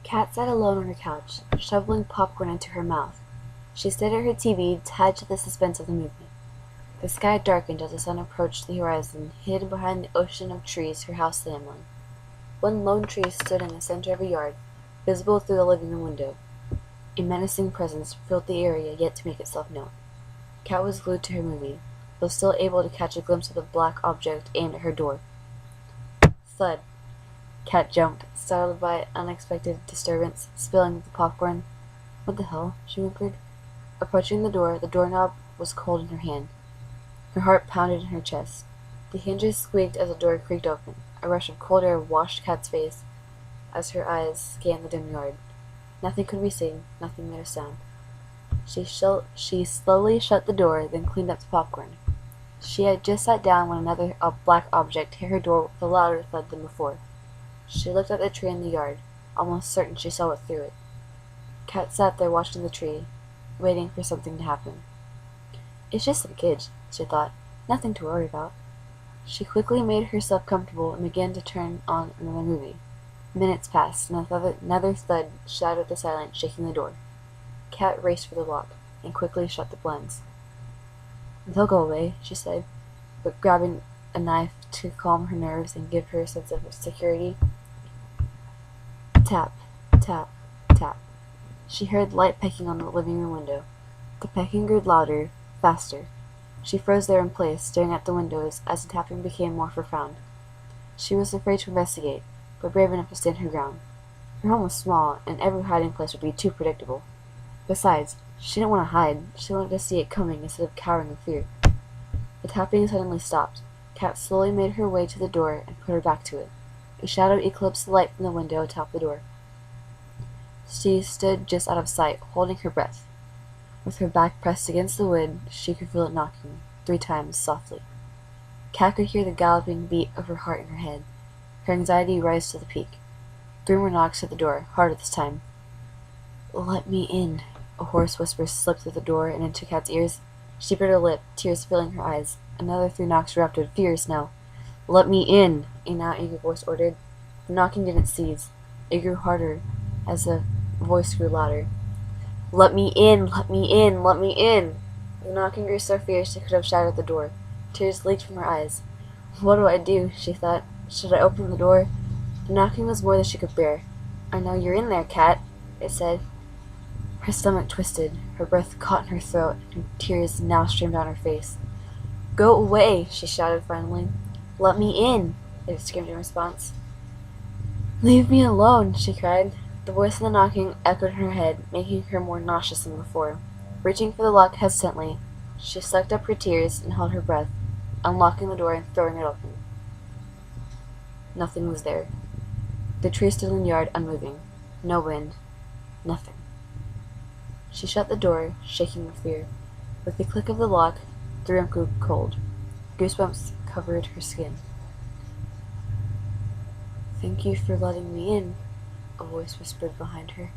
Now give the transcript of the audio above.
Kat sat alone on her couch, shoveling popcorn into her mouth. She stared at her TV, tied to the suspense of the movie. The sky darkened as the sun approached the horizon, hidden behind the ocean of trees her house lay among. One lone tree stood in the center of a yard, visible through the living room window. A menacing presence filled the area, yet to make itself known. Kat was glued to her movie, though still able to catch a glimpse of the black object aimed at her door. Thud. Kat jumped, startled by unexpected disturbance, spilling the popcorn. What the hell? She whimpered. Approaching the doorknob was cold in her hand. Her heart pounded in her chest. The hinges squeaked as the door creaked open. A rush of cold air washed Kat's face as her eyes scanned the dim yard. Nothing could be seen, nothing made a sound. She slowly shut the door, then cleaned up the popcorn. She had just sat down when another black object hit her door with a louder thud than before. She looked at the tree in the yard, almost certain she saw it through it. Kat sat there watching the tree, waiting for something to happen. It's just some kids, she thought. Nothing to worry about. She quickly made herself comfortable and began to turn on another movie. Minutes passed, and another thud shattered the silence, shaking the door. Kat raced for the lock, and quickly shut the blinds. They'll go away, she said, but grabbing a knife to calm her nerves and give her a sense of security. Tap, tap, tap. She heard light pecking on the living room window. The pecking grew louder, faster. She froze there in place, staring at the windows as the tapping became more profound. She was afraid to investigate, but brave enough to stand her ground. Her home was small, and every hiding place would be too predictable. Besides, she didn't want to hide. She wanted to see it coming instead of cowering in fear. The tapping suddenly stopped. Kat slowly made her way to the door and put her back to it. A shadow eclipsed the light from the window atop the door. She stood just out of sight, holding her breath. With her back pressed against the wood, she could feel it knocking, 3 times, softly. Kat could hear the galloping beat of her heart in her head. Her anxiety rose to the peak. 3 more knocks at the door, harder this time. "Let me in," a hoarse whisper slipped through the door and into Kat's ears. She bit her lip, tears filling her eyes. Another 3 knocks erupted, fierce now. "Let me in," a now eager voice ordered. The knocking didn't cease. It grew harder as the voice grew louder. "Let me in! Let me in! Let me in!" The knocking grew so fierce it could have shattered the door. Tears leaked from her eyes. "What do I do?" she thought. "Should I open the door?" The knocking was more than she could bear. "I know you're in there, Kat," it said. Her stomach twisted. Her breath caught in her throat, and tears now streamed down her face. "Go away!" she shouted finally. "Let me in!" it screamed in response. "Leave me alone!" she cried. The voice of the knocking echoed in her head, making her more nauseous than before. Reaching for the lock hesitantly, she sucked up her tears and held her breath, unlocking the door and throwing it open. Nothing was there. The tree stood in the yard, unmoving. No wind. Nothing. She shut the door, shaking with fear. With the click of the lock, the room grew cold. Goosebumps covered her skin. "Thank you for letting me in," a voice whispered behind her.